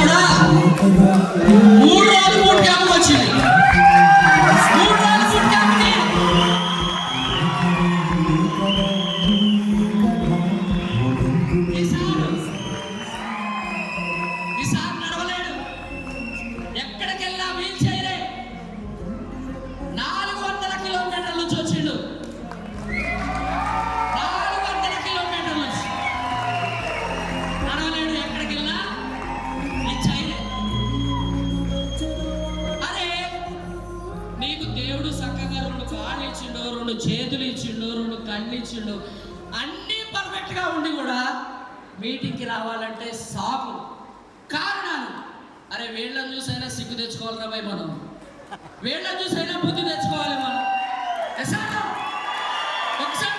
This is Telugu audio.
కూడా 3 రోజులు బూట్ క్యాంప్ వచ్చింది. 3 రోజులు బూట్ క్యాంప్కి ఈసారి నడవలేడు, ఎక్కడికెళ్ళా వీల్ చైరే. 400 కిలోమీటర్ల నుంచి వచ్చిండు, 400 కిలోమీటర్ల నుంచి నడవలేడు, ఎక్కడికెళ్ళా ఈ చైరే. అరే నీకు దేవుడు చక్కగా 2 కాళ్ళు ఇచ్చిండు, 2 చేతులు ఇచ్చిండు, 2 కళ్ళు ఇచ్చిండు, అన్నీ పర్ఫెక్ట్గా ఉండి కూడా మీటింగ్కి రావాలంటే సాకు కారణాలు. అరే వీళ్ళని చూసైనా సిగ్గు తెచ్చుకోవాలిరా భయ్, మనం వీళ్ళని చూసైనా బుద్ధి తెచ్చుకోవాలి మనం. ఒకసారి